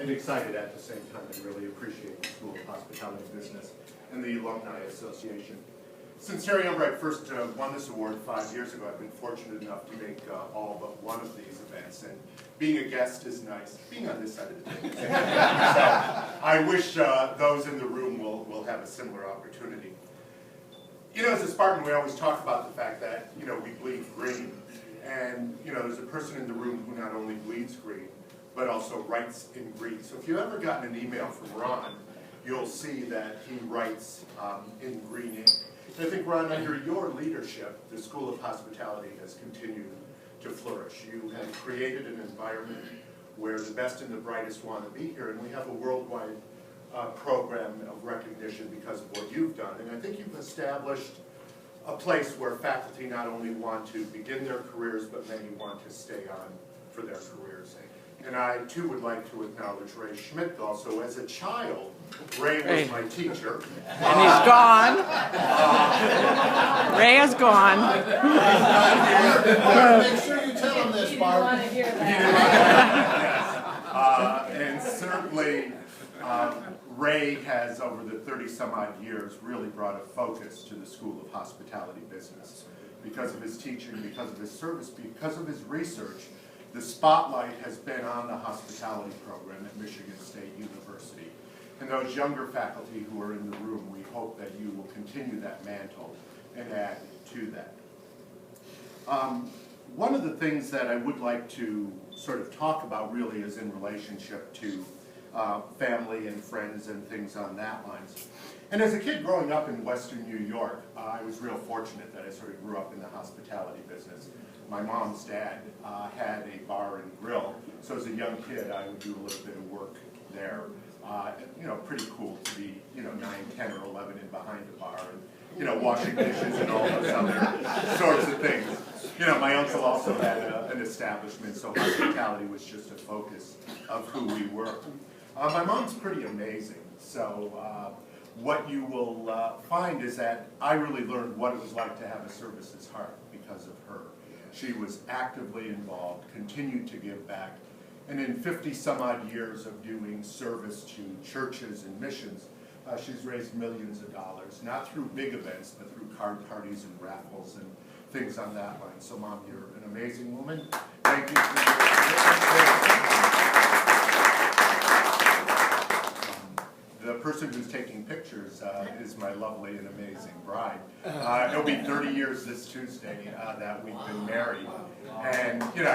and excited at the same time. I really appreciate the School of Hospitality Business and the Alumni Association. Since Terry Albright first won this award 5 years ago, I've been fortunate enough to make all but one of these events, and being a guest is nice. Being on this side of the table. So I wish those in the room will have a similar opportunity. You know, as a Spartan, we always talk about the fact that, you know, we bleed green. And, you know, there's a person in the room who not only bleeds green, but also writes in green. So if you've ever gotten an email from Ron, you'll see that he writes in green ink. And I think, Ron, under your leadership, the School of Hospitality has continued to flourish. You have created an environment where the best and the brightest want to be here, and we have a worldwide program of recognition because of what you've done. And I think you've established a place where faculty not only want to begin their careers, but many want to stay on for their careers. And I, too, would like to acknowledge Ray Schmidt also. As a child, Ray was my teacher. And he's gone. Ray is gone. Make sure you tell him this, Barb. Want to hear that. And certainly, Ray has, over the 30-some-odd years, really brought a focus to the School of Hospitality Business. Because of his teaching, because of his service, because of his research, the spotlight has been on the hospitality program at Michigan State University. And those younger faculty who are in the room, we hope that you will continue that mantle and add to that. One of the things that I would like to sort of talk about really is in relationship to family and friends and things on that lines. And as a kid growing up in Western New York, I was real fortunate that I sort of grew up in the hospitality business. My mom's dad had a bar and grill, so as a young kid I would do a little bit of work there. You know, pretty cool to be, you know, 9, 10, or 11 and behind the bar and, you know, washing dishes and all those other sorts of things. You know, my uncle also had an establishment, so hospitality was just a focus of who we were. My mom's pretty amazing, so what you will find is that I really learned what it was like to have a services heart because of her. She was actively involved, continued to give back, and in 50-some-odd years of doing service to churches and missions, she's raised millions of dollars, not through big events, but through card parties and raffles and things on that line. So, Mom, you're an amazing woman. Thank you for your The person who's taking pictures is my lovely and amazing bride. It'll be 30 years this Tuesday that we've been married, and you know,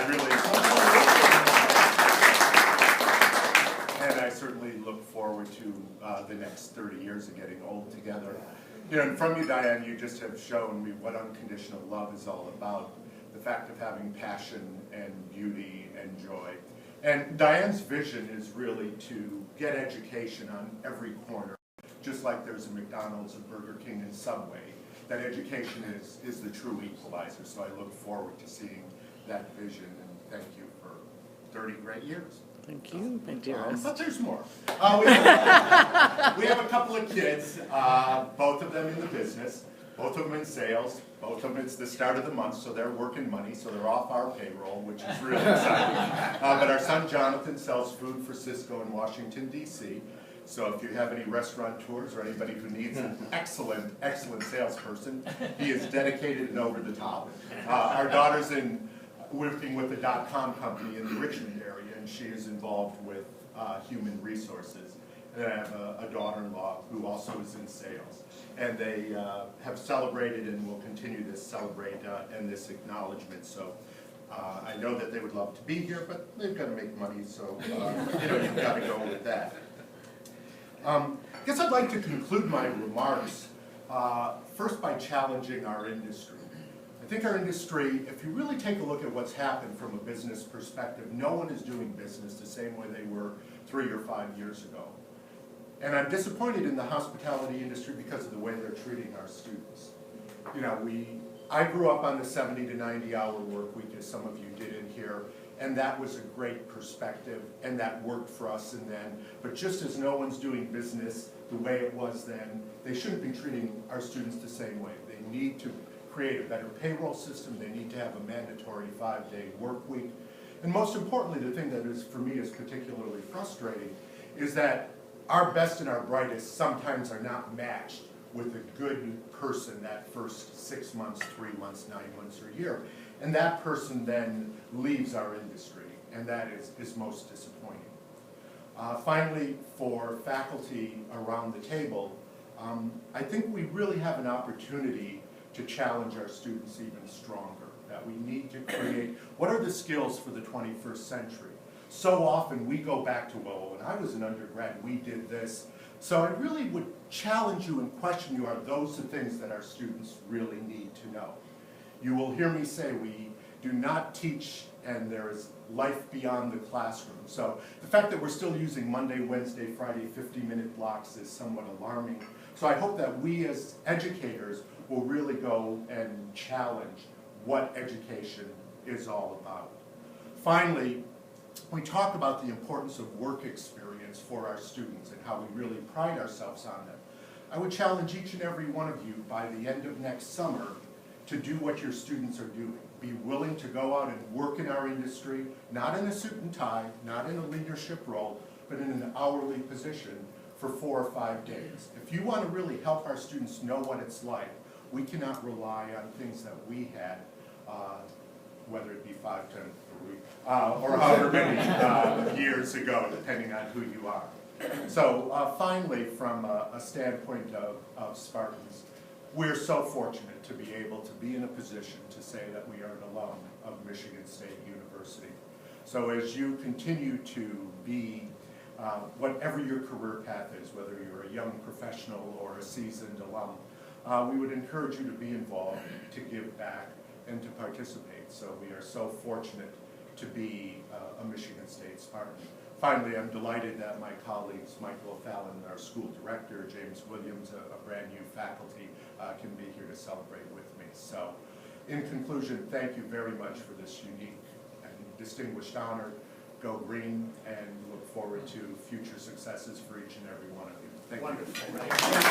I certainly look forward to the next 30 years of getting old together. You know, and from you, Diane, you just have shown me what unconditional love is all about. The fact of having passion and beauty and joy. And Diane's vision is really to get education on every corner, just like there's a McDonald's, a Burger King, and Subway. That education is the true equalizer, so I look forward to seeing that vision, and thank you for 30 great years. Thank you, my dearest. But there's more. We have a couple of kids, both of them in the business, both of them in sales, both of them it's the start of the month, so they're working money, so they're off our payroll, which is really exciting. But our son Jonathan sells food for Cisco in Washington, D.C., so if you have any restaurateurs or anybody who needs an excellent salesperson, he is dedicated and over the top. Our daughter's working with the .com company in the Richmond area, and she is involved with human resources. And I have a daughter-in-law who also is in sales. And they have celebrated and will continue to celebrate and this acknowledgement. So I know that they would love to be here, but they've got to make money, so you know, you've got to go with that. I guess I'd like to conclude my remarks first by challenging our industry. I think our industry, if you really take a look at what's happened from a business perspective, no one is doing business the same way they were 3 or 5 years ago. And I'm disappointed in the hospitality industry because of the way they're treating our students. You know, I grew up on the 70 to 90 hour work week, as some of you did in here, and that was a great perspective, and that worked for us and then. But just as no one's doing business the way it was then, they shouldn't be treating our students the same way. They need to create a better payroll system. They need to have a mandatory 5-day work week. And most importantly, the thing that is, for me, is particularly frustrating is that our best and our brightest sometimes are not matched with a good person that first 6 months, 3 months, 9 months, or a year. And that person then leaves our industry, and that is most disappointing. Finally, for faculty around the table, I think we really have an opportunity to challenge our students even stronger, that we need to create, what are the skills for the 21st century? So often we go back to, well, when I was an undergrad, we did this. So I really would challenge you and question you, are those the things that our students really need to know? You will hear me say we do not teach and there is life beyond the classroom. So the fact that we're still using Monday, Wednesday, Friday 50-minute blocks is somewhat alarming. So I hope that we as educators will really go and challenge what education is all about. Finally, we talk about the importance of work experience for our students and how we really pride ourselves on them. I would challenge each and every one of you by the end of next summer to do what your students are doing. Be willing to go out and work in our industry, not in a suit and tie, not in a leadership role, but in an hourly position for 4 or 5 days. If you want to really help our students know what it's like, we cannot rely on things that we had, whether it be 5, 10, or however many years ago, depending on who you are. So finally, from a standpoint of Spartans, we're so fortunate to be able to be in a position to say that we are an alum of Michigan State University. So as you continue to be, whatever your career path is, whether you're a young professional or a seasoned alum, we would encourage you to be involved, to give back, and to participate. So we are so fortunate to be a Michigan State Spartan. Finally, I'm delighted that my colleagues, Michael Fallon, our school director, James Williams, a brand new faculty, can be here to celebrate with me. So, in conclusion, thank you very much for this unique and distinguished honor. Go green, and look forward to future successes for each and every one of you. Thank you.